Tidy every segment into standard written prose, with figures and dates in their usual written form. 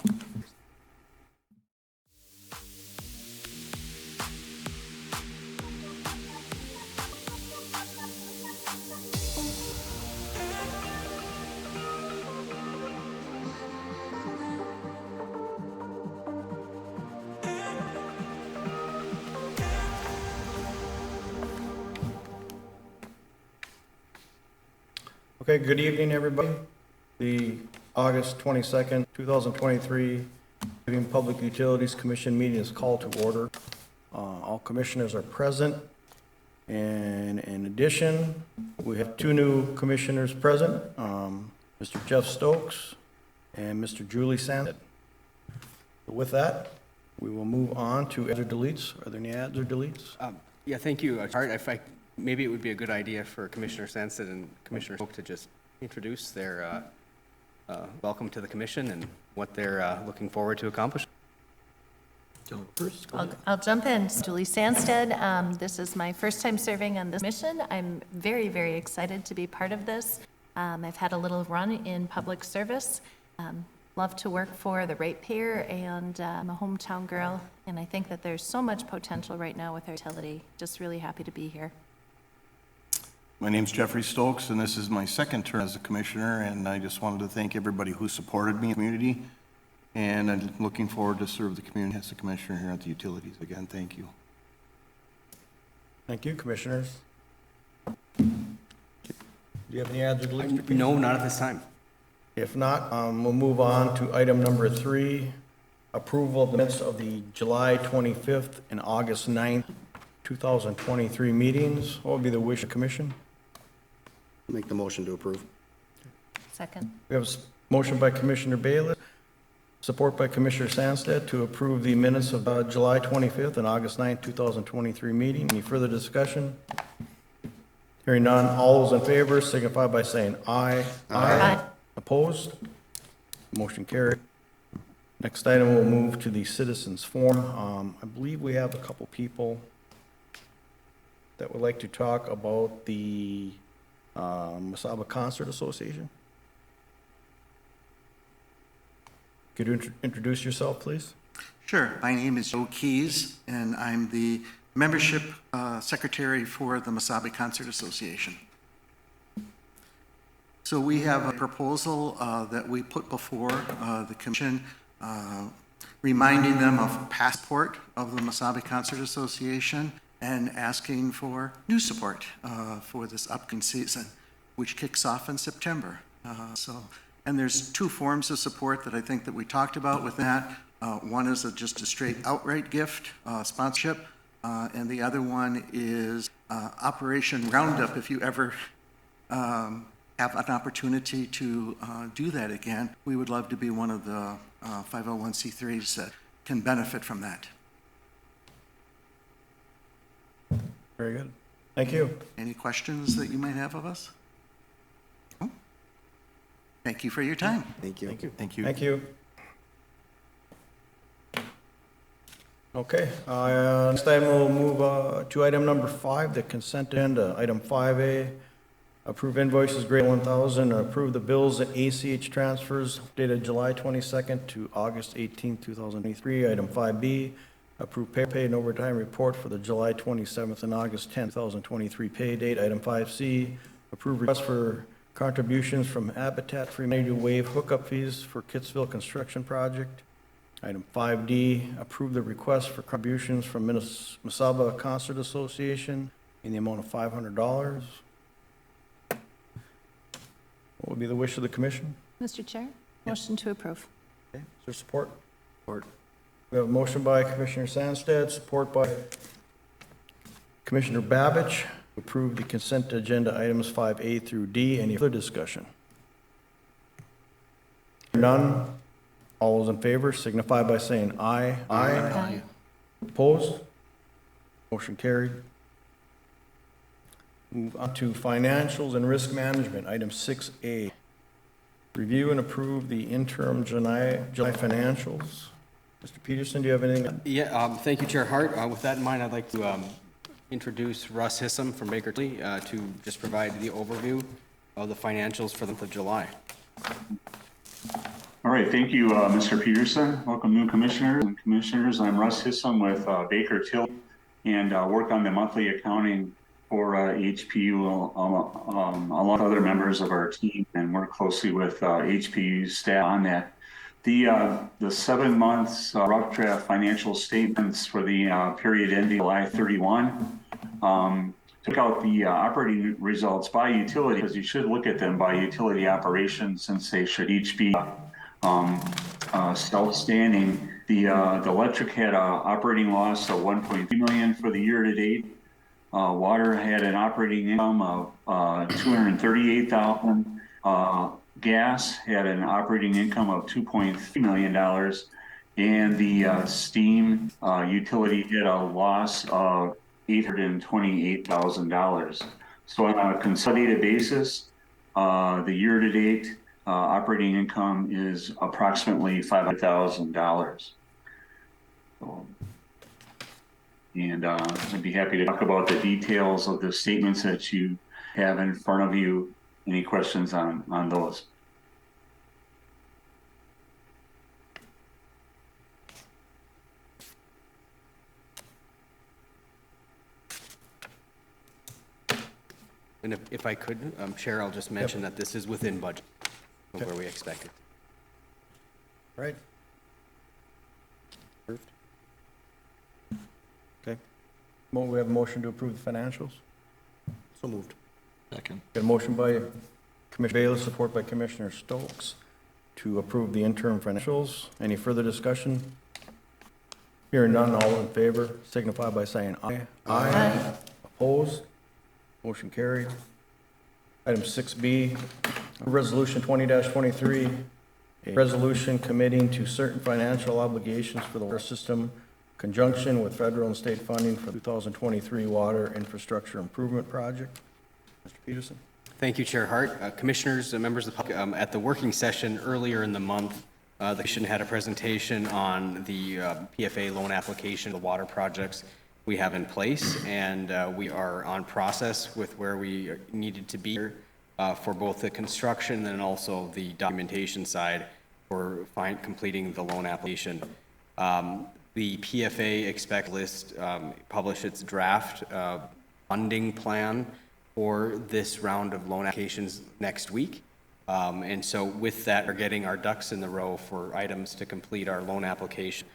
Okay, good evening, everybody. The August 22nd, 2023 Hibbing Public Utilities Commission meeting is called to order. All commissioners are present. And in addition, we have two new commissioners present, Mr. Jeff Stokes and Mr. Julie Sanded. With that, we will move on to adds or deletes. Are there any adds or deletes? Yeah, thank you, Art. Maybe it would be a good idea for Commissioner Sanson and Commissioner Stoke to just introduce their welcome to the commission and what they're looking forward to accomplish. I'll jump in. Julie Sandsted. This is my first time serving on this mission. I'm very, very excited to be part of this. I've had a little run in public service. Love to work for the ratepayer, and I'm a hometown girl, and I think that there's so much potential right now with our utility. Just really happy to be here. My name's Jeffrey Stokes, and this is my second term as a commissioner, and I just wanted to thank everybody who supported me in the community, and I'm looking forward to serve the community as a commissioner here at the utilities. Again, thank you. Thank you, commissioners. Do you have any adds or deletes? No, not at this time. If not, we'll move on to item number 3, approval of the minutes of the July 25th and August 9th, 2023 meetings. What would be the wish of the commission? Make the motion to approve. Second. We have a motion by Commissioner Bayless, support by Commissioner Sandsted to approve the minutes of July 25th and August 9th, 2023 meeting. Any further discussion? Hearing none, all those in favor signify by saying aye. Aye. Opposed? Motion carried. Next item, we'll move to the citizens forum. I believe we have a couple people that would like to talk about the Mesaba Concert Association. Could you introduce yourself, please? Sure. My name is Joe Keys, and I'm the membership secretary for the Mesaba Concert Association. So we have a proposal that we put before the commission, reminding them of passport of the Mesaba Concert Association and asking for new support for this upcoming season, which kicks off in September. And there's two forms of support that I think that we talked about with that. One is just a straight outright gift, sponsorship, and the other one is Operation Roundup, if you ever have an opportunity to do that again. We would love to be one of the 501c3s that can benefit from that. Very good. Thank you. Any questions that you might have of us? Oh. Thank you for your time. Thank you. Thank you. Thank you. Thank you. Okay, next item we'll move to item number 5, the consent agenda. Item 5A, approve invoices greater than 1,000, approve the bills and ACH transfers dated July 22nd to August 18th, 2023. Item 5B, approve pay and overtime report for the July 27th and August 10th, 2023 pay date. Item 5C, approve request for contributions from Habitat for Humanity to waive hookup fees for Kitsville construction project. Item 5D, approve the request for contributions from Mesaba Concert Association in the amount of $500. What would be the wish of the commission? Mr. Chair, motion to approve. Okay, is there support? Support. We have a motion by Commissioner Sandsted, support by Commissioner Babich, to approve the consent agenda items 5A through D. Any further discussion? None. All those in favor signify by saying aye. Aye. Opposed? Motion carried. Move on to financials and risk management, item 6A. Review and approve the interim July financials. Mr. Peterson, do you have anything? Yeah, thank you, Chair Hart. With that in mind, I'd like to introduce Russ Hissam from Baker Tilly to just provide the overview of the financials for the month of July. All All right, thank you, Mr. Peterson. Welcome new commissioners and commissioners. I'm Russ Hissom with Baker Tilly and work on the monthly accounting for HPU along with other members of our team and work closely with HPU staff on that. The 7 months rough draft financial statements for the period ending July 31 took out the operating results by utility, because you should look at them by utility operations since they should each be self-standing. The electric had an operating loss of 1.3 million for the year to date. Water had an operating income of 238,000. Gas had an operating income of $2.3 million. And the steam utility had a loss of $828,000. So on a consolidated basis, the year-to-date operating income is approximately $500,000. And I'd be happy to talk about the details of the statements that you have in front of you. Any questions on those? And if I could, Chair, I'll just mention that this is within budget of where we expected. Right. Okay. We have a motion to approve the financials. So moved. Second. Got a motion by Commissioner Bayless, support by Commissioner Stokes to approve the interim financials. Any further discussion? Hearing none, all in favor signify by saying aye. Aye. Opposed? Motion carried. Item 6B, Resolution 20-23, a resolution committing to certain financial obligations for the water system, conjunction with federal and state funding for the 2023 Water Infrastructure Improvement Project. Mr. Peterson. Thank you, Chair Hart. Commissioners, members of the public, at the working session earlier in the month, the commission had a presentation on the PFA loan application, the water projects we have in place, and we are on process with where we needed to be for both the construction and also the documentation side for completing the loan application. The PFA expect list publish its draft funding plan for this round of loan applications next week. And so with that, we're getting our ducks in the row for items to complete our loan application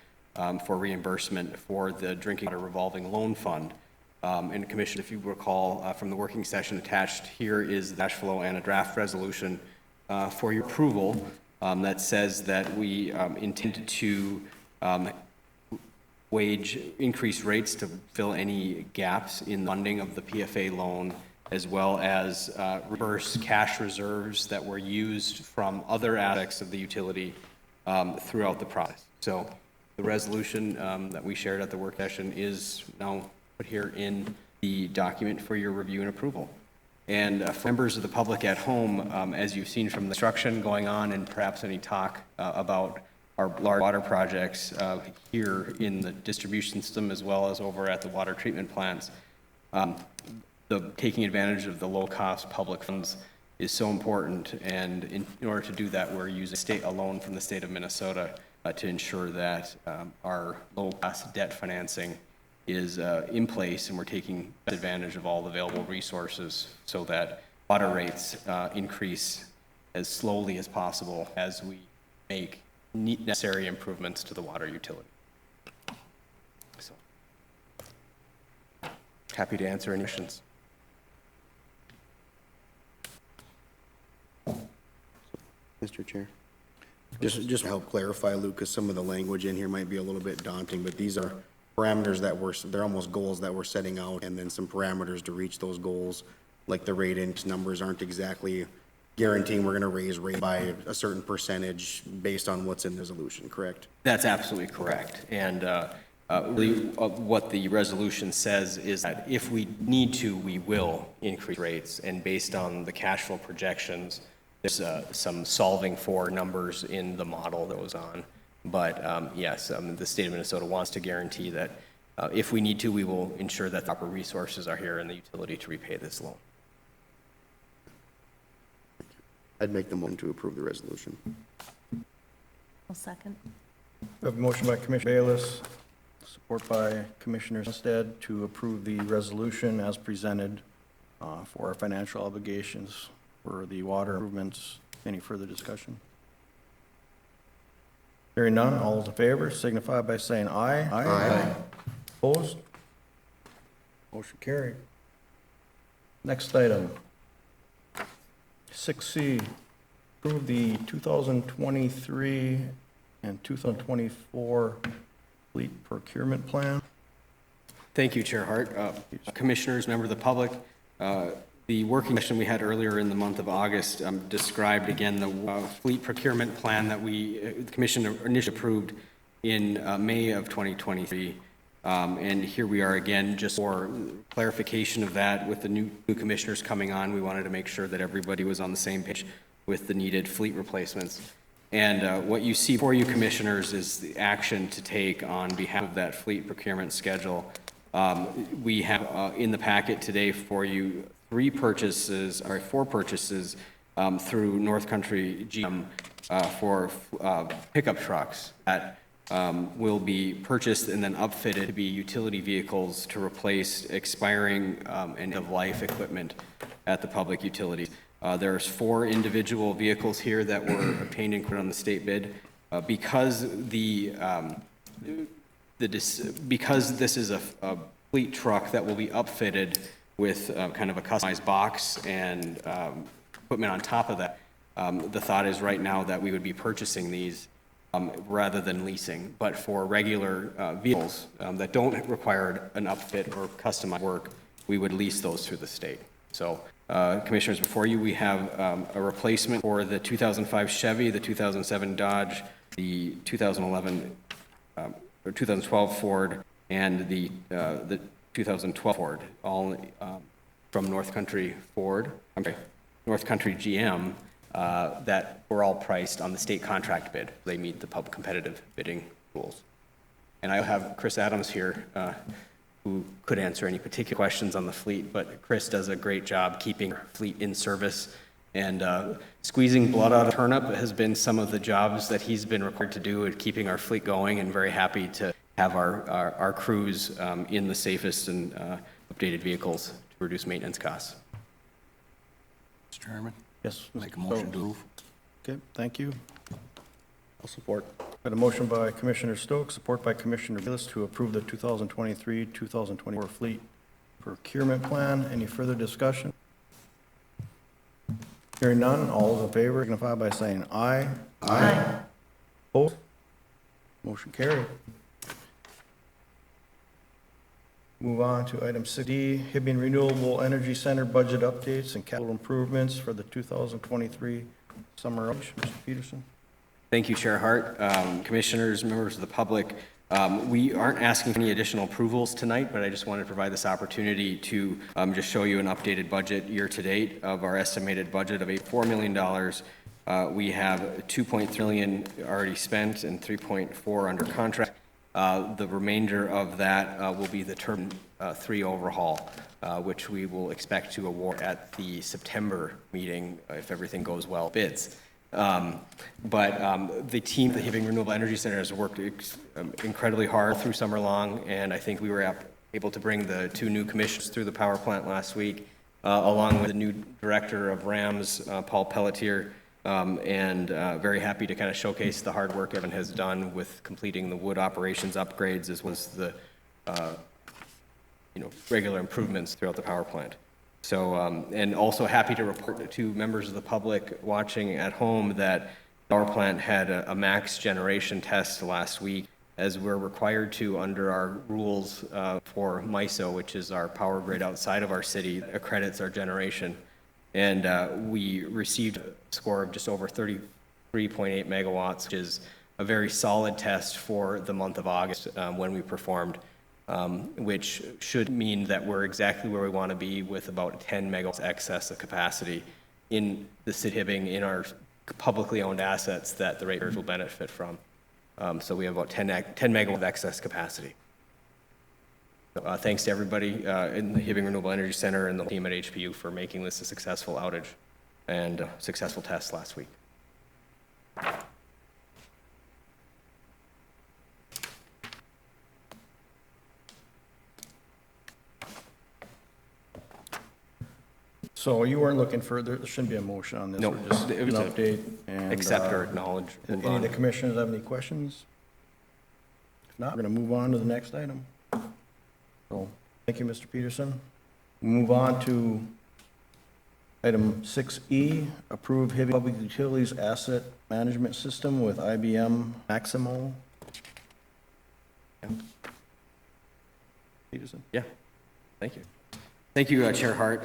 for reimbursement for the drinking water revolving loan fund. And Commission, if you recall from the working session attached here is the cash flow and a draft resolution for your approval that says that we intend to wage increase rates to fill any gaps in funding of the PFA loan, as well as reverse cash reserves that were used from other aspects of the utility throughout the process. So the resolution that we shared at the work session is now put here in the document for your review and approval. And for members of the public at home, as you've seen from the construction going on and perhaps any talk about our large water projects here in the distribution system as well as over at the water treatment plants, taking advantage of the low-cost public funds is so important. And in order to do that, we're using a loan from the state of Minnesota to ensure that our low-cost debt financing is in place, and we're taking advantage of all the available resources so that water rates increase as slowly as possible as we make necessary improvements to the water utility. So, happy to answer any questions. Mr. Chair. Just to help clarify, Luke, because some of the language in here might be a little bit daunting, but these are parameters they're almost goals that we're setting out, and then some parameters to reach those goals. Like the rate inch numbers aren't exactly guaranteeing we're going to raise rate by a certain percentage based on what's in the resolution, correct? That's absolutely correct. And really what the resolution says is that if we need to, we will increase rates. And based on the cash flow projections, there's some solving for numbers in the model that was on. But yes, the state of Minnesota wants to guarantee that if we need to, we will ensure that the proper resources are here in the utility to repay this loan. I'd make the motion to approve the resolution. I'll second. We have a motion by Commissioner Bayless, support by Commissioner Sandsted to approve the resolution as presented for our financial obligations for the water improvements. Any further discussion? Hearing none, all those in favor signify by saying aye. Aye. Opposed? Motion carried. Next item, 6C, approve the 2023 and 2024 fleet procurement plan. Thank you, Chair Hart. Commissioners, members of the public, the working session we had earlier in the month of August described again the fleet procurement plan that the Commission initially approved in May of 2023. And here we are again, just for clarification of that with the new commissioners coming on. We wanted to make sure that everybody was on the same page with the needed fleet replacements. And what you see for you, commissioners, is the action to take on behalf of that fleet procurement schedule. We have in the packet today for you four purchases through North Country GM for pickup trucks that will be purchased and then upfitted to be utility vehicles to replace expiring end-of-life equipment at the public utilities. There's 4 individual vehicles here that were obtained and included on the state bid. Because this is a fleet truck that will be upfitted with kind of a customized box and equipment on top of that, the thought is right now that we would be purchasing these rather than leasing. But for regular vehicles that don't require an upfit or customized work, we would lease those through the state. So, Commissioners, before you, we have a replacement for the 2005 Chevy, the 2007 Dodge, the 2011 or 2012 Ford, and the 2012 Ford, all from North Country GM, that were all priced on the state contract bid. They meet the public competitive bidding rules. And I have Chris Adams here, who could answer any particular questions on the fleet, but Chris does a great job keeping our fleet in service, and squeezing blood out of turnip has been some of the jobs that he's been required to do at keeping our fleet going, and very happy to have our crews in the safest and updated vehicles to reduce maintenance costs. Mr. Chairman? Yes. Make a motion to approve. Okay, thank you. I'll support. Got a motion by Commissioner Stokes, support by Commissioner Bayless to approve the 2023-2024 fleet procurement plan. Any further discussion? Hearing none, all those in favor signify by saying aye. Aye. Opposed? Motion carried. Move on to item 6D, Hibbing Renewable Energy Center budget updates and capital improvements for the 2023 summer. Mr. Peterson. Thank you, Chair Hart. Commissioners, members of the public, we aren't asking for any additional approvals tonight, but I just wanted to provide this opportunity to just show you an updated budget year-to-date of our estimated budget of $4 million. We have $2.3 million already spent and $3.4 under contract. The remainder of that will be the Term 3 overhaul, which we will expect to award at the September meeting if everything goes well, bids. But the team at the Hibbing Renewable Energy Center has worked incredibly hard through summer long, and I think we were able to bring the 2 new commissioners through the power plant last week, along with the new director of RAMS, Paul Pelletier, and very happy to kind of showcase the hard work Evan has done with completing the wood operations upgrades as well as the regular improvements throughout the power plant. So, and also happy to report to members of the public watching at home that the power plant had a max generation test last week, as we're required to under our rules for MISO, which is our power grid outside of our city, accredits our generation. And we received a score of just over 33.8 megawatts, which is a very solid test for the month of August when we performed. Which should mean that we're exactly where we want to be with about 10 megawatts excess of capacity in the city of Hibbing in our publicly owned assets that the ratepayers will benefit from. So we have about 10 megawatts of excess capacity. So, thanks to everybody in the Hibbing Renewable Energy Center and the team at HPU for making this a successful outage and successful test last week. So you weren't looking for, there shouldn't be a motion on this? No, We're just it an was a update and. Accept or acknowledge. move Any of on. the commissioners have any questions? If not, we're going to move on to the next item. So, thank you, Mr. Peterson. Move on to item 6E, approve Hibbing Public Utilities Asset Management System with IBM Maximo. Peterson? Yeah, thank you. Thank you, Chair Hart.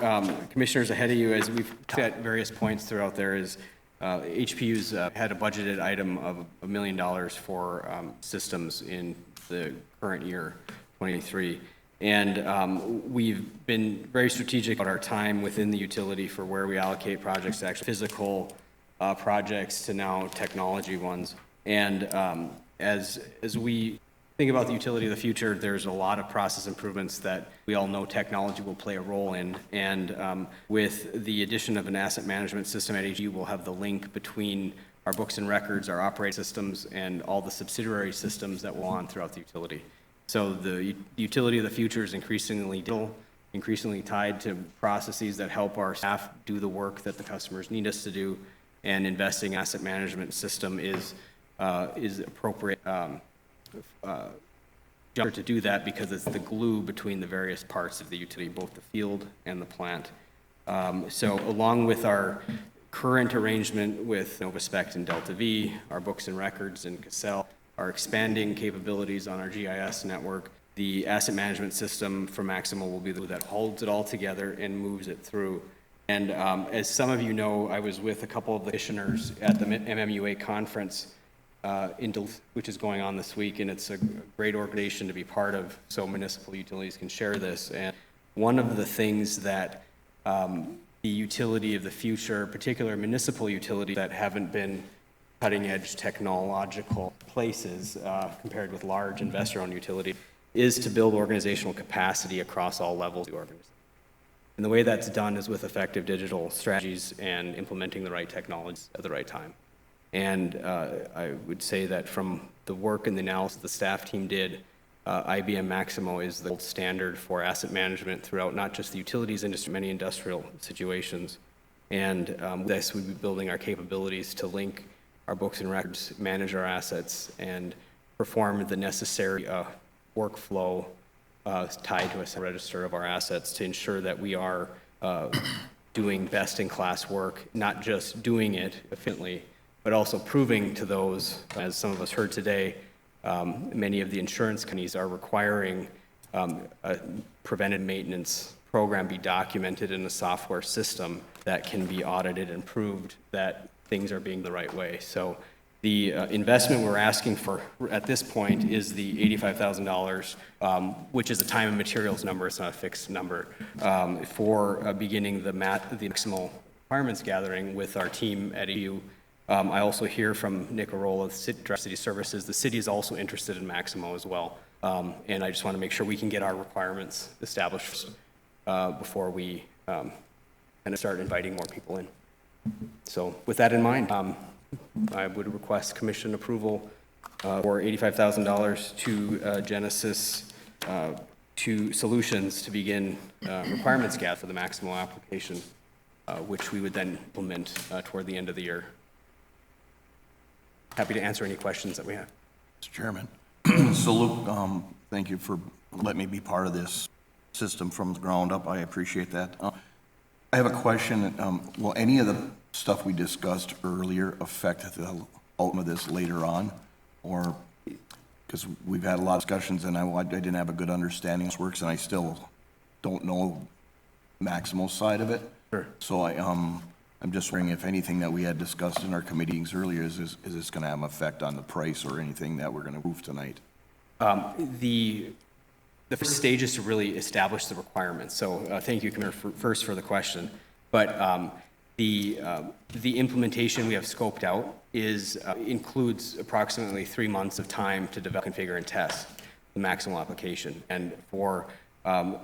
Commissioners, ahead of you, as we've talked at various points throughout there, is HPU's had a budgeted item of $1 million for systems in the current year, 2023. And we've been very strategic about our time within the utility for where we allocate projects to actually physical projects to now technology ones. And as we think about the utility of the future, there's a lot of process improvements that we all know technology will play a role in. And with the addition of an asset management system at HPU, we'll have the link between our books and records, our operating systems, and all the subsidiary systems that will on throughout the utility. So the utility of the future is increasingly digital, increasingly tied to processes that help our staff do the work that the customers need us to do, and investing in asset management system is appropriate to do that because it's the glue between the various parts of the utility, both the field and the plant. So along with our current arrangement with NovaSpect and Delta V, our books and records in Cassell, our expanding capabilities on our GIS network, the asset management system from Maximo will be the that holds it all together and moves it through. And as some of you know, I was with a couple of the commissioners at the MMUA conference in Duluth, which is going on this week, and it's a great organization to be part of, so municipal utilities can share this. And one of the things that the utility of the future, particular municipal utilities that haven't been cutting-edge technological places compared with large investor-owned utility, is to build organizational capacity across all levels of the organization. And the way that's done is with effective digital strategies and implementing the right technologies at the right time. And I would say that from the work and the analysis the staff team did, IBM Maximo is the gold standard for asset management throughout not just the utilities industry, many industrial situations. And this would be building our capabilities to link our books and records, manage our assets, and perform the necessary workflow tied to a register of our assets to ensure that we are doing best-in-class work, not just doing it efficiently, but also proving to those, as some of us heard today, many of the insurance companies are requiring a preventive maintenance program be documented in a software system that can be audited and proved that things are being the right way. So the investment we're asking for at this point is the $85,000, which is a time and materials number, it's not a fixed number, for beginning the maximal requirements gathering with our team at EU. I also hear from Nick Arola, City Services, the city is also interested in Maximo as well. And I just want to make sure we can get our requirements established before we kind of start inviting more people in. So with that in mind, I would request commission approval for $85,000 to Genesis to Solutions to begin requirements gather for the Maximo application, which we would then implement toward the end of the year. Happy to answer any questions that we have. Mr. Chairman. So Luke, thank you for letting me be part of this system from the ground up. I appreciate that. I have a question. Will any of the stuff we discussed earlier affect the outcome of this later on? Or, because we've had a lot of discussions and I didn't have a good understanding of this works and I still don't know Maximo's side of it. Sure. So I'm just wondering if anything that we had discussed in our committee meetings earlier, is this going to have an effect on the price or anything that we're going to move tonight? The first stage is to really establish the requirements. So thank you, Commissioner, first for the question. But the implementation we have scoped out includes approximately 3 months of time to develop, configure, and test the Maximo application. And for a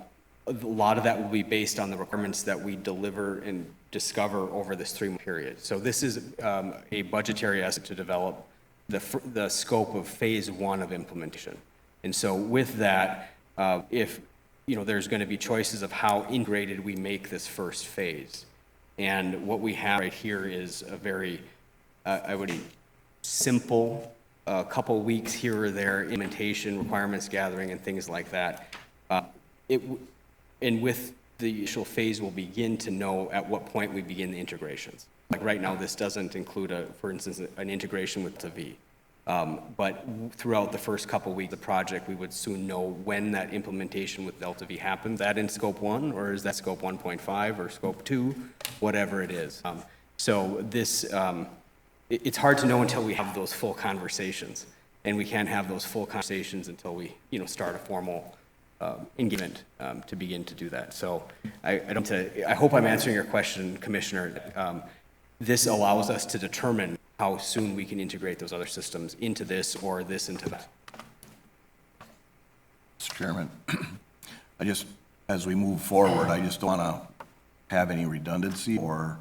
lot of that will be based on the requirements that we deliver and discover over this 3-month period. So this is a budgetary estimate to develop the scope of phase 1 of implementation. And so with that, if there's going to be choices of how integrated we make this first phase. And what we have right here is a very, I would say, simple, a couple weeks here or there, implementation, requirements gathering, and things like that. And with the initial phase, we'll begin to know at what point we begin the integrations. Like right now, this doesn't include, for instance, an integration with Delta V. But throughout the first couple weeks of the project, we would soon know when that implementation with Delta V happened. That in scope 1, or is that scope 1.5 or scope 2, whatever it is. So this, it's hard to know until we have those full conversations. And we can't have those full conversations until we, start a formal engagement to begin to do that. So I hope I'm answering your question, Commissioner. This allows us to determine how soon we can integrate those other systems into this or this into that. Mr. Chairman, as we move forward, I just don't want to have any redundancy or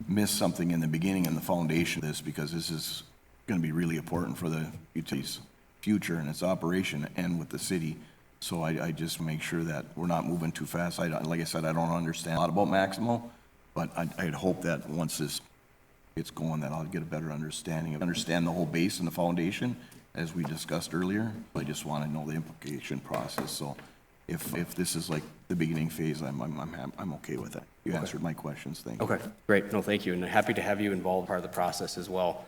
miss something in the beginning and the foundation of this, because this is going to be really important for the utility's future and its operation and with the city. So I just make sure that we're not moving too fast. Like I said, I don't understand a lot about Maximo, but I'd hope that once this gets going, that I'll get a better understand the whole base and the foundation, as we discussed earlier. I just want to know the implication process. So if this is like the beginning phase, I'm okay with that. You answered my questions. Thank you. Okay, great. No, thank you. And happy to have you involved in part of the process as well,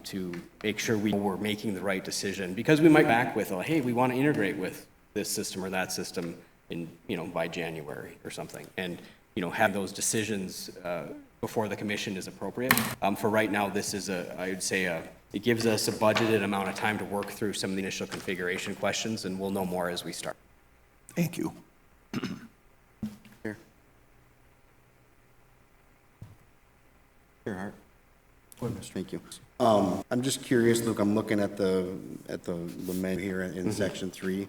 to make sure we're making the right decision, because we might back with, hey, we want to integrate with this system or that system in, by January or something. And, have those decisions before the commission is appropriate. For right now, this is I would say it gives us a budgeted amount of time to work through some of the initial configuration questions, and we'll know more as we start. Thank you. Here. Here, Hart. Thank you. I'm just curious, Luke, I'm looking at the menu here in section 3.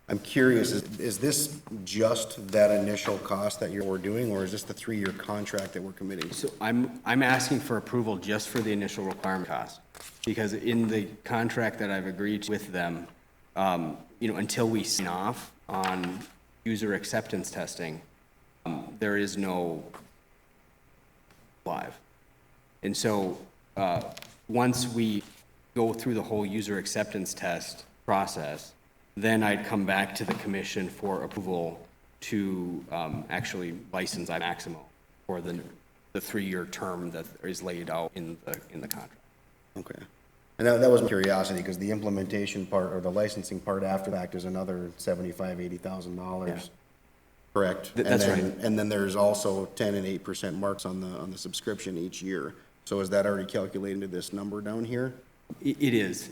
I'm curious, is this just that initial cost that we're doing, or is this the 3-year contract that we're committing? So I'm asking for approval just for the initial requirement cost, because in the contract that I've agreed with them, until we sign off on user acceptance testing, there is no live. And so once we go through the whole user acceptance test process, then I'd come back to the commission for approval to actually license Maximo for the 3-year term that is laid out in the contract. Okay. And that was my curiosity, because the implementation part or the licensing part after that is another $75,000, $80,000. Yeah. Correct? That's right. And then there's also 10 and 8% marks on the subscription each year. So is that already calculated into this number down here? It is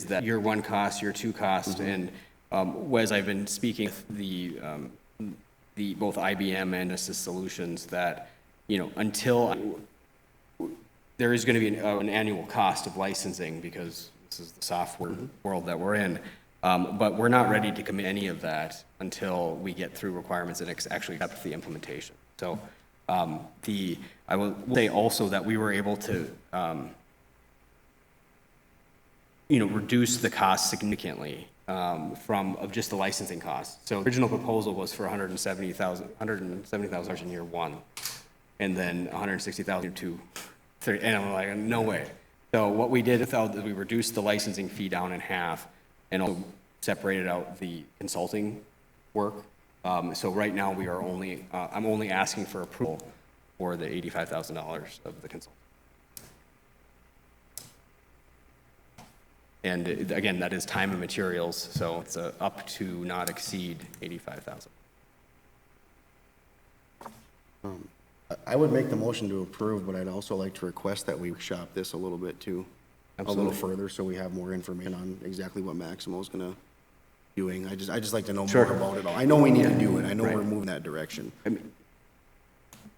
that year 1 cost, year 2 cost, and as I've been speaking with the both IBM and Assist Solutions, that until there is going to be an annual cost of licensing, because this is the software world that we're in, but we're not ready to commit any of that until we get through requirements and actually accept the implementation. So I will say also that we were able to reduce the cost significantly of just the licensing cost. So the original proposal was for $170,000 in year 1, and then $160,000 to 30, and I'm like, no way. So what we did is we reduced the licensing fee down in half, and also separated out the consulting work. So right now we are I'm only asking for approval for the $85,000 of the consulting. And again, that is time and materials, so it's up to not exceed $85,000. I would make the motion to approve, but I'd also like to request that we shop this a little bit too. Absolutely. A little further, so we have more information on exactly what Maximo's gonna doing. I just like to know more about it all. I know we need to do it. I know we're moving that direction.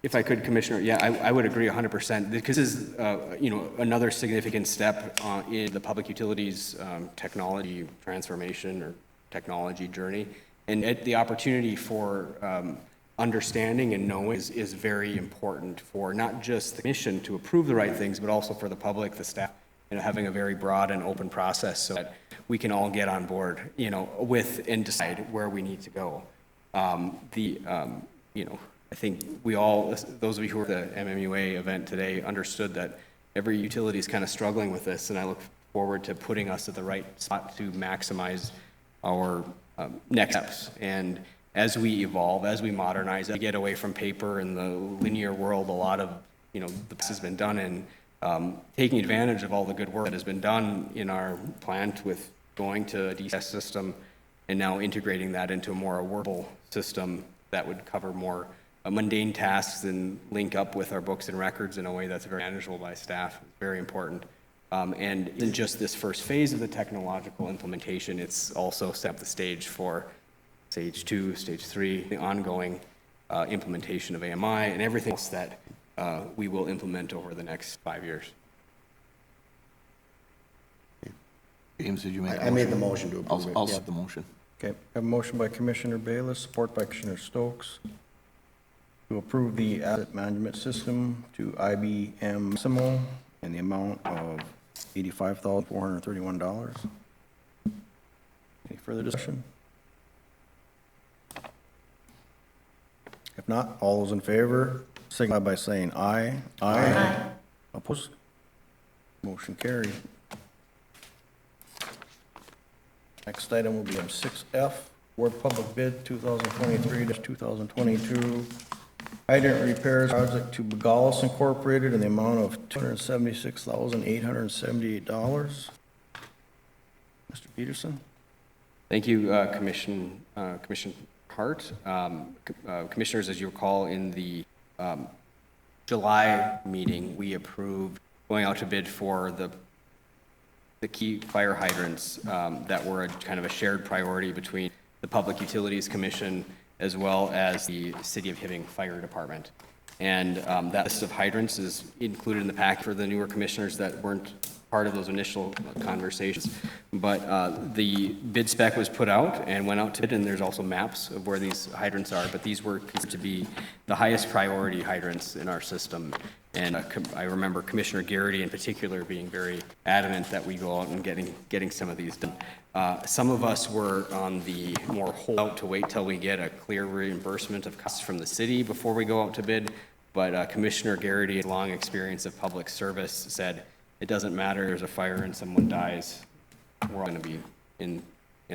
If I could, Commissioner, yeah, I would agree 100%, because this is, another significant step in the public utilities technology transformation or technology journey. And the opportunity for understanding and knowing is very important for not just the commission to approve the right things, but also for the public, the staff, having a very broad and open process so that we can all get on board, with and decide where we need to go. I think we all, those of you who were at the MMUA event today, understood that every utility is kind of struggling with this, and I look forward to putting us at the right spot to maximize our next steps. And as we evolve, as we modernize, as we get away from paper and the linear world, a lot of, the best has been done in taking advantage of all the good work that has been done in our plant with going to a DCS system and now integrating that into a more workable system that would cover more mundane tasks and link up with our books and records in a way that's very manageable by staff. It's very important. And in just this first phase of the technological implementation, it's also set the stage for stage 2, stage 3, the ongoing implementation of AMI and everything else that we will implement over the next 5 years. James, did you make? I made the motion to approve it. I'll Yep. set the motion. Okay, I have a motion by Commissioner Bayless, support by Commissioner Stokes, to approve the asset management system to IBM Simo in the amount of $85,431. Any further discussion? If not, all those in favor, signify by saying aye. Aye. Opposed? Motion carried. Next item will be item 6F, award public bid 2023-2022 hydrant repairs project to Begales Incorporated in the amount of $276,878. Mr. Peterson? Thank you, Commissioner Hart. Commissioners, as you recall, in the July meeting, we approved going out to bid for the key fire hydrants that were kind of a shared priority between the Public Utilities Commission as well as the City of Hibbing Fire Department. And that list of hydrants is included in the pack for the newer commissioners that weren't part of those initial conversations. But the bid spec was put out and went out to bid, and there's also maps of where these hydrants are, but these were considered to be the highest priority hydrants in our system. And I remember Commissioner Garrity in particular being very adamant that we go out and getting some of these done. Some of us were on the more hold out to wait till we get a clear reimbursement of costs from the city before we go out to bid. But Commissioner Garrity's long experience of public service said, it doesn't matter, there's a fire and someone dies, we're all gonna be in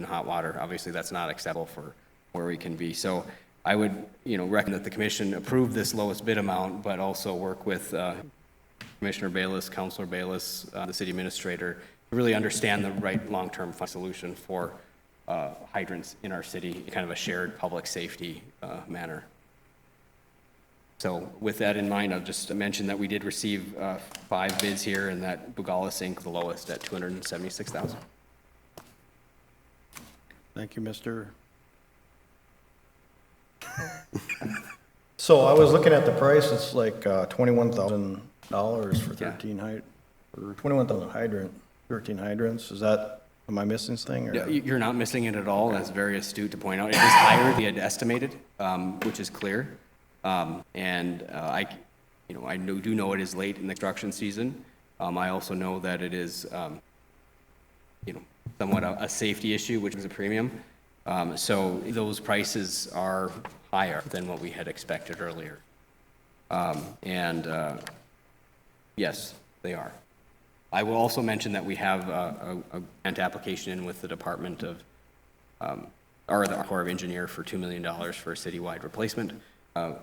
hot water. Obviously, that's not acceptable for where we can be. So I would, recommend that the commission approve this lowest bid amount, but also work with Commissioner Bayless, Councilor Bayless, the city administrator, to really understand the right long-term solution for hydrants in our city in kind of a shared public safety manner. So with that in mind, I'll just mention that we did receive 5 bids here, and that Begales Inc. the lowest at $276,000. Thank you, Mr. So I was looking at the price, it's like $21,000 for 13 or 21,000 13 hydrants. Is that, am I missing something? Or? Yeah, you're not missing it at all. That's very astute to point out. It is higher than we had estimated, which is clear. I do know it is late in the construction season. I also know that it is, somewhat a safety issue, which is a premium. So those prices are higher than what we had expected earlier. Yes, they are. I will also mention that we have a grant application in with the Department of, or the Corps of Engineer for $2 million for a citywide replacement. I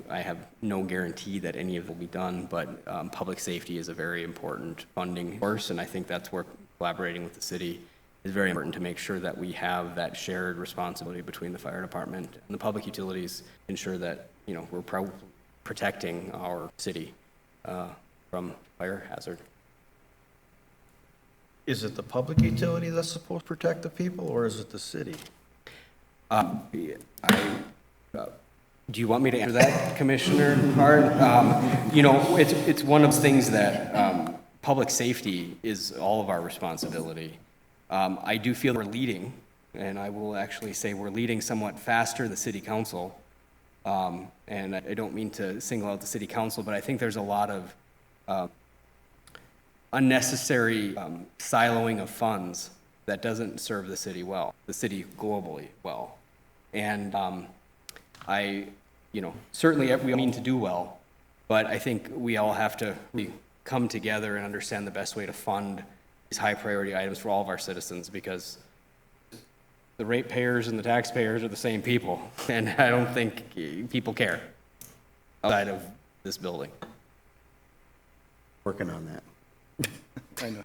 have no guarantee that any of it will be done, but public safety is a very important funding source, and I think that's where collaborating with the city is very important to make sure that we have that shared responsibility between the fire department and the public utilities, ensure that, we're protecting our city from fire hazard. Is it the public utility that's supposed to protect the people, or is it the city? Do you want me to answer that, Commissioner Hart? It's one of those things that public safety is all of our responsibility. I do feel we're leading, and I will actually say we're leading somewhat faster the city council. And I don't mean to single out the city council, but I think there's a lot of unnecessary siloing of funds that doesn't serve the city well, the city globally well. And certainly we all mean to do well, but I think we all have to really come together and understand the best way to fund these high priority items for all of our citizens, because the ratepayers and the taxpayers are the same people, and I don't think people care outside of this building. Working on that. I know.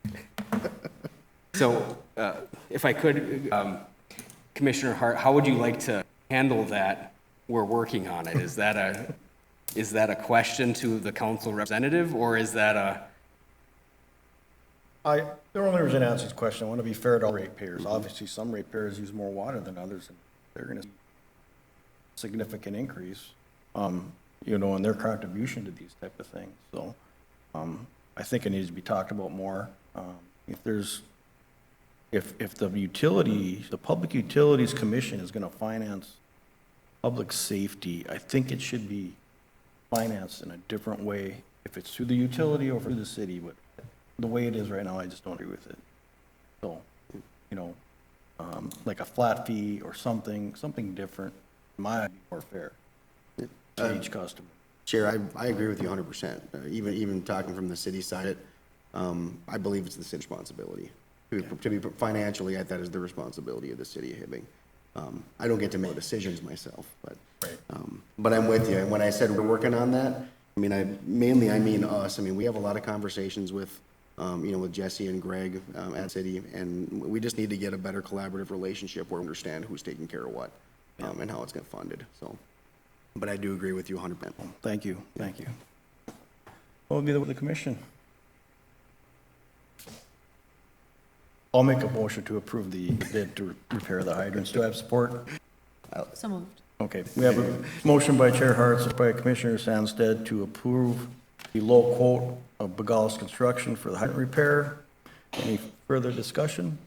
So, if I could, Commissioner Hart, how would you like to handle that? We're working on it. Is that a question to the council representative, or is that The only reason I answer this question, I want to be fair to all ratepayers. Obviously, some ratepayers use more water than others, and they're going to see a significant increase, in their contribution to these type of things. So, I think it needs to be talked about more. If the Public Utilities Commission is going to finance public safety, I think it should be financed in a different way, if it's through the utility or through the city, but the way it is right now, I just don't agree with it. So, like a flat fee or something different, might be more fair to each customer. Chair, I agree with you 100%. Even talking from the city side, I believe it's the city's responsibility. To be financially, that is the responsibility of the city of Hibbing. I don't get to make decisions myself, but I'm with you. And when I said we're working on that, I mean us. We have a lot of conversations with, with Jesse and Greg at city, and we just need to get a better collaborative relationship where we understand who's taking care of what, and how it's getting funded. So, but I do agree with you 100%. Thank you. What would be the commission? I'll make a motion to approve the bid to repair the hydrants. Do I have support? So moved. Okay, we have a motion by Chair Hart, supported by Commissioner Sandsted to approve the low quote of Begals Construction for the hydrant repair. Any further discussion?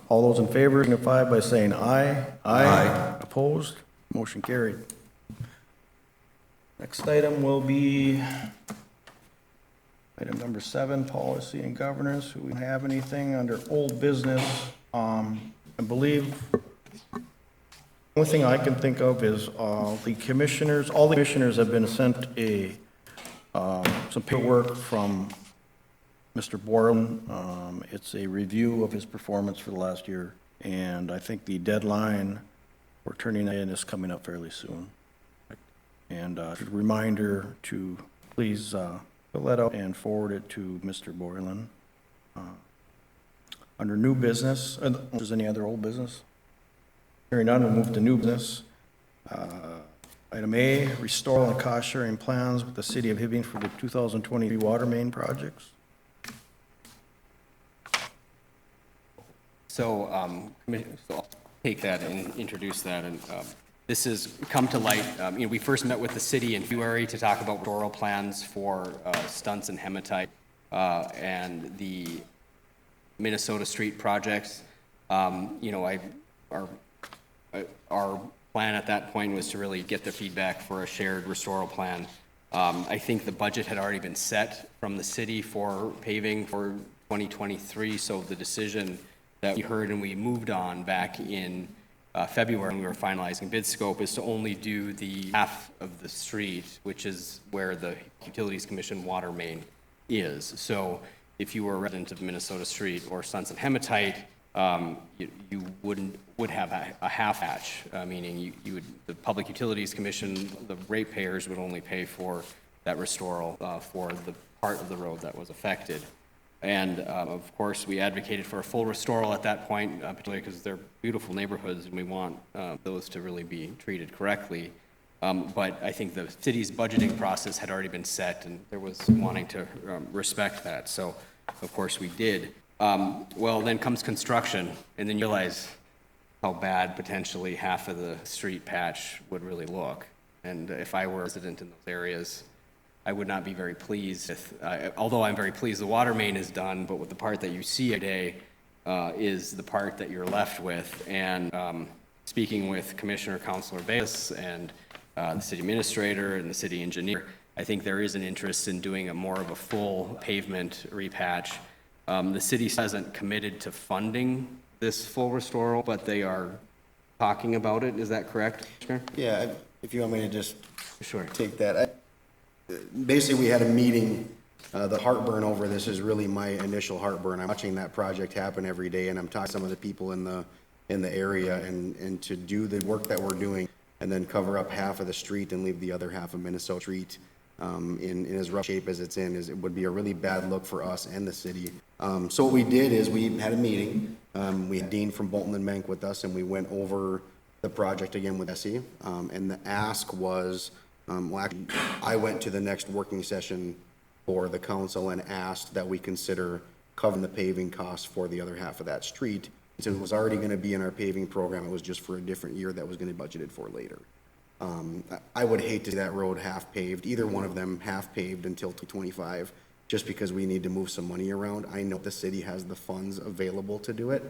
All those in favor signify by saying aye. Aye. Opposed? Motion carried. Next item will be item number 7, policy and governance. Do we have anything under old business? I believe the only thing I can think of is all the commissioners have been sent some paperwork from Mr. Borland. It's a review of his performance for the last year, and I think the deadline for turning that in is coming up fairly soon. And a reminder to please fill that out and forward it to Mr. Borland. Under new business, if there's any other old business? Hearing none, we'll move to new business. Item A, restore and cost sharing plans with the city of Hibbing for the 2023 water main projects. So I'll take that and introduce that. And this has come to light. We first met with the city in February to talk about restoral plans for stunts and hematite and the Minnesota Street projects. Our plan at that point was to really get the feedback for a shared restoral plan. I think the budget had already been set from the city for paving for 2023, so the decision that we heard and we moved on back in February when we were finalizing bid scope is to only do the half of the street, which is where the Utilities Commission water main is. So if you were a resident of Minnesota Street or Sons and Hematite, you would have a half patch, meaning the Public Utilities Commission, the ratepayers would only pay for that restoral for the part of the road that was affected. And of course, we advocated for a full restoral at that point, particularly because they're beautiful neighborhoods and we want those to really be treated correctly. But I think the city's budgeting process had already been set and there was wanting to respect that. So of course we did. Well, then comes construction, and then you realize how bad potentially half of the street patch would really look. And if I were a resident in those areas, I would not be very pleased with, although I'm very pleased the water main is done, but with the part that you see today is the part that you're left with. And speaking with Commissioner Councilor Bayless and the city administrator and the city engineer, I think there is an interest in doing more of a full pavement repatch. The city hasn't committed to funding this full restoral, but they are talking about it. Is that correct, Commissioner? Yeah, if you want me to just Sure. take that. Basically, we had a meeting, the heartburn over this is really my initial heartburn. I'm watching that project happen every day, and I'm talking to some of the people in the area, and to do the work that we're doing, and then cover up half of the street and leave the other half of Minnesota Street in as rough shape as it's in, it would be a really bad look for us and the city. So what we did is we had a meeting. We had Dean from Bolton and Menk with us, and we went over the project again with SE. And the ask was, well, actually, I went to the next working session for the council and asked that we consider covering the paving costs for the other half of that street. So it was already gonna be in our paving program, it was just for a different year that was gonna be budgeted for later. I would hate to see that road half paved, either one of them half paved until 2025, just because we need to move some money around. I know the city has the funds available to do it,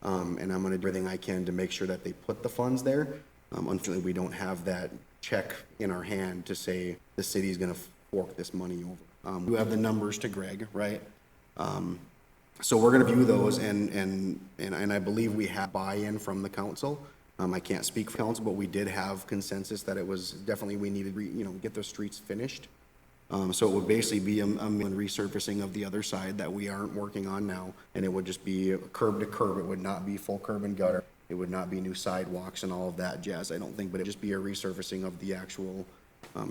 and I'm gonna do everything I can to make sure that they put the funds there. Unfortunately, we don't have that check in our hand to say the city's gonna fork this money over. We have the numbers to Greg, right? So we're gonna view those, and I believe we have buy-in from the council. I can't speak for council, but we did have consensus that it was definitely, we needed, get those streets finished. So it would basically be a resurfacing of the other side that we aren't working on now, and it would just be curb to curb. It would not be full curb and gutter. It would not be new sidewalks and all of that jazz, I don't think, but it'd just be a resurfacing of the actual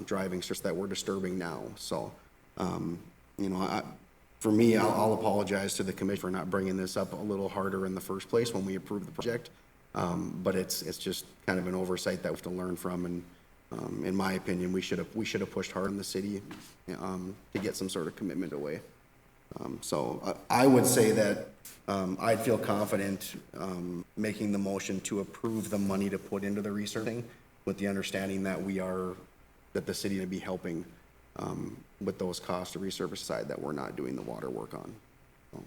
driving streets that we're disturbing now. So, for me, I'll apologize to the commission for not bringing this up a little harder in the first place when we approved the project. But it's just kind of an oversight that we have to learn from, and in my opinion, we should have pushed hard in the city to get some sort of commitment away. So I would say that I'd feel confident making the motion to approve the money to put into the resurfacing, with the understanding that that the city would be helping with those costs to resurface side that we're not doing the water work on. So,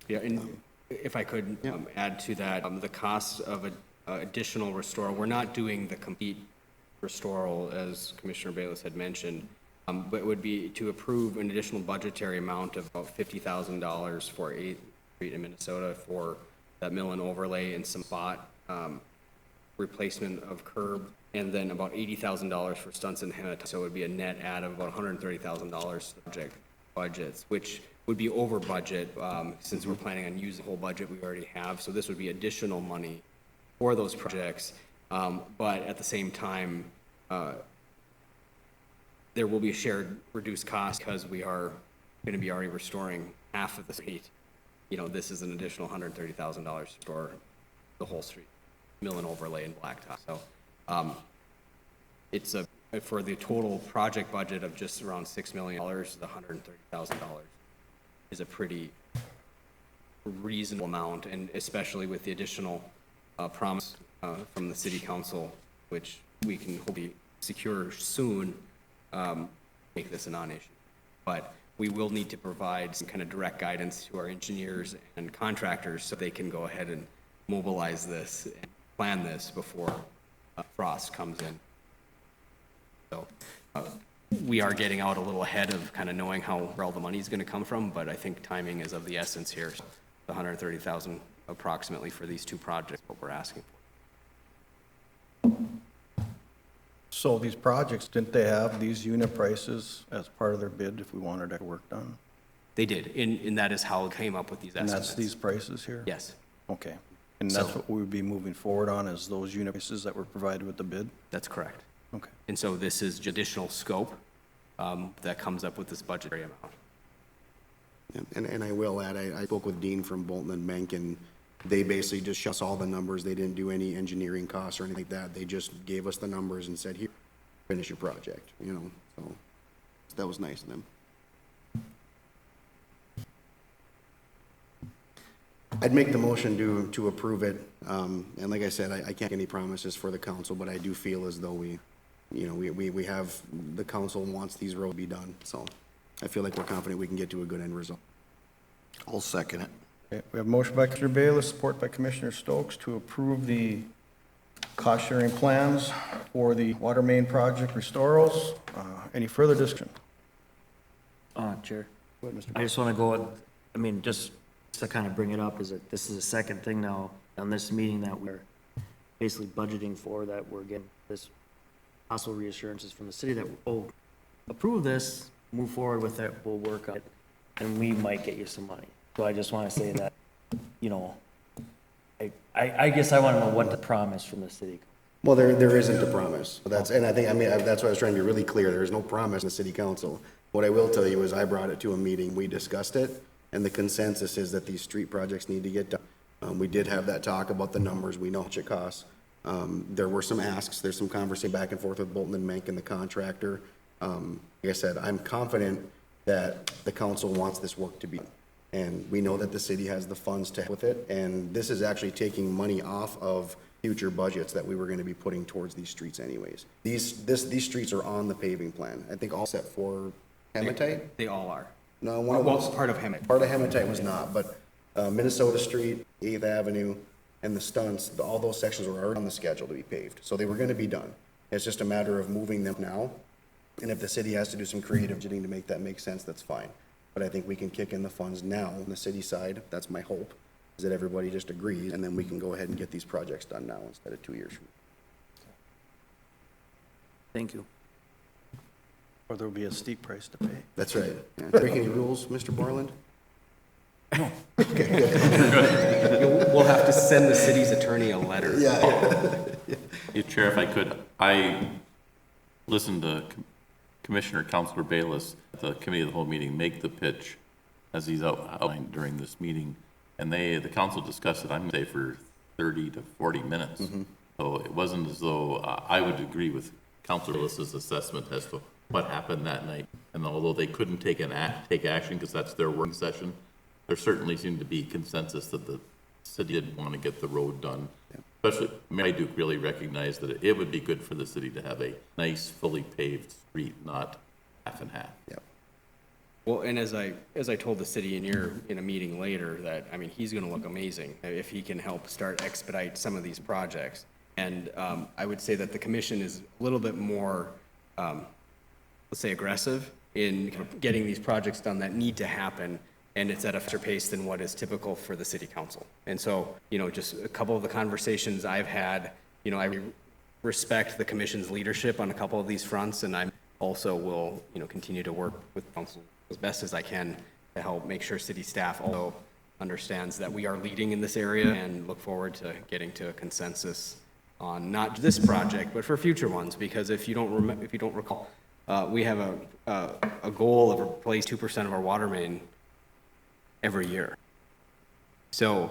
Yeah, and if I could add to that, the cost of an additional restore, we're not doing the complete restoral, as Commissioner Bayless had mentioned, but it would be to approve an additional budgetary amount of about $50,000 for 8th Street in Minnesota for that mill and overlay and some spot replacement of curb, and then about $80,000 for stunts and Hannah. So it would be a net add of about $130,000 to the project budgets, which would be over budget, since we're planning on using the whole budget we already have. So this would be additional money for those projects. But at the same time, there will be a shared reduced cost because we are going to be already restoring half of the street. This is an additional $130,000 to restore the whole street, mill and overlay and blacktop. So it's for the total project budget of just around $6 million, the $130,000 is a pretty reasonable amount, and especially with the additional promise from the city council, which we can hopefully secure soon, make this a non-issue. But we will need to provide some kind of direct guidance to our engineers and contractors so they can go ahead and mobilize this and plan this before frost comes in. So we are getting out a little ahead of kind of knowing where all the money is going to come from, but I think timing is of the essence here. So the $130,000 approximately for these two projects, what we're asking for. So these projects, didn't they have these unit prices as part of their bid if we wanted that work done? They did, and that is how it came up with these And estimates. that's these prices here? Yes, Okay. And that's So- what we would be moving forward on, is those unit prices that were provided with the bid? that's correct. Okay. And so this is additional scope that comes up with this budgetary amount. And I will add, I spoke with Dean from Bolton and Menk, and they basically just shut us all the numbers. They didn't do any engineering costs or anything like that. They just gave us the numbers and said, here, finish your project, so that was nice of them. I'd make the motion to approve it, and like I said, I can't make any promises for the council, but I do feel as though we have, the council wants these roads to be done, so I feel like we're confident we can get to a good end result. I'll second it. Okay, we have a motion by Commissioner Bayless, support by Commissioner Stokes to approve the cost-sharing plans for the water main project restorals. Any further discussion? Chair, Go ahead, Mr. I just want to go, just to kind of bring it up, is that this is the second thing now on this meeting that we're basically budgeting for, that we're getting this possible reassurances from the city that we'll approve this, move forward with it, we'll work on it, and we might get you some money. So I just want to say that, you know, I guess I want to know what the promise from the city. Well, there isn't a promise. That's, and I think, I mean, that's why I was trying to be really clear. There is no promise in the city council. What I will tell you is I brought it to a meeting, we discussed it, and the consensus is that these street projects need to get done. We did have that talk about the numbers, we know how much it costs. There were some asks, there's some conversation back and forth with Bolton and Menk and the contractor. Like I said, I'm confident that the council wants this work to be done. And we know that the city has the funds to help with it, and this is actually taking money off of future budgets that we were gonna be putting towards these streets anyways. These streets are on the paving plan, I think all set for hematite? They all are. No, one of Well, those, it's part of Hemet. part of hematite was not, but Minnesota Street, 8th Avenue, and the stunts, all those sections were already on the schedule to be paved, so they were gonna be done. It's just a matter of moving them now, and if the city has to do some creative budgeting to make that make sense, that's fine. But I think we can kick in the funds now on the city side, that's my hope, is that everybody just agrees, and then we can go ahead and get these projects done now instead of 2 years from now. Thank you. Or there'll be a steep price to pay. That's right. Yeah. Breaking any rules, Mr. Borland? We'll have to send the city's attorney a letter. Hey, Chair, if I could, I listened to Commissioner Councilor Bayless at the committee of the whole meeting make the pitch as he's outlined during this meeting, and the council discussed it, I'm gonna say, for 30 to 40 minutes. So it wasn't as though, I would agree with Councilor Bayless's assessment as to what happened that night. And although they couldn't take action because that's their working session, there certainly seemed to be consensus that the city didn't want to get the road done. Especially, Mary Duke really recognized that it would be good for the city to have a nice, fully paved street, not half and half. Yep. Well, and as I told the city in a meeting later, that, I mean, he's gonna look amazing if he can help start expedite some of these projects. And I would say that the commission is a little bit more, let's say, aggressive in kind of getting these projects done that need to happen, and it's at a faster pace than what is typical for the city council. And so, you know, just a couple of the conversations I've had, you know, I respect the commission's leadership on a couple of these fronts, and I also will, you know, continue to work with council as best as I can to help make sure city staff also understands that we are leading in this area, and look forward to getting to a consensus on not this project, but for future ones. Because if you don't recall, we have a goal of replace 2% of our water main every year. So,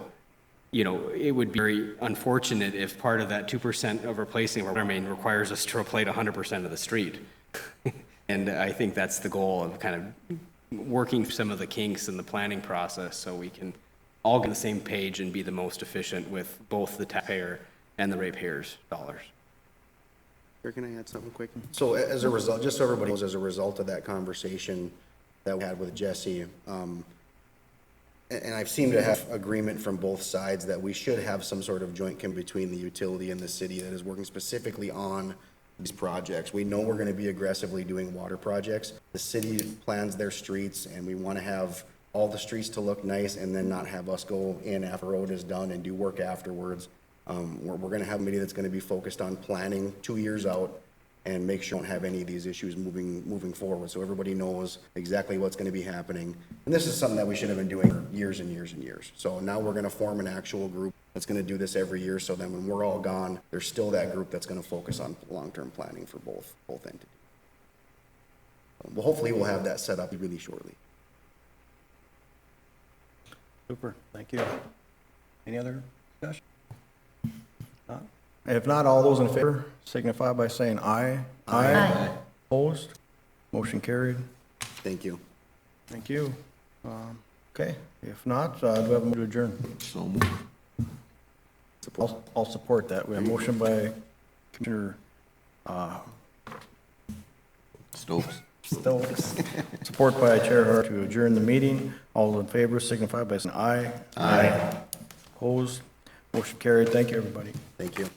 you know, it would be very unfortunate if part of that 2% of replacing our water main requires us to replace 100% of the street. And I think that's the goal of kind of working some of the kinks in the planning process so we can all get on the same page and be the most efficient with both the taxpayer and the ratepayers' dollars. Here, can I add something quick? So as a result, just so everybody knows, as a result of that conversation that we had with Jesse, and I've seemed to have agreement from both sides that we should have some sort of joint come between the utility and the city that is working specifically on these projects. We know we're gonna be aggressively doing water projects. The city plans their streets, and we wanna have all the streets to look nice and then not have us go in after the road is done and do work afterwards. We're gonna have a committee that's gonna be focused on planning 2 years out and make sure we don't have any of these issues moving forward, so everybody knows exactly what's gonna be happening. And this is something that we should have been doing for years and years and years. So now we're gonna form an actual group that's gonna do this every year, so then when we're all gone, there's still that group that's gonna focus on long-term planning for both entities. Well, hopefully we'll have that set up really shortly. Super, thank you. Any other discussion? Not? If not, all those in favor signify by saying aye. Aye. Opposed? Motion carried. Thank you. Thank you. Okay, if not, do we have a motion to adjourn? So moved. I'll support that. We have a motion by Commissioner Stokes. Stokes, support by Chair Hart to adjourn the meeting. All in favor signify by saying aye. Aye. Opposed? Motion carried. Thank you, everybody. Thank you.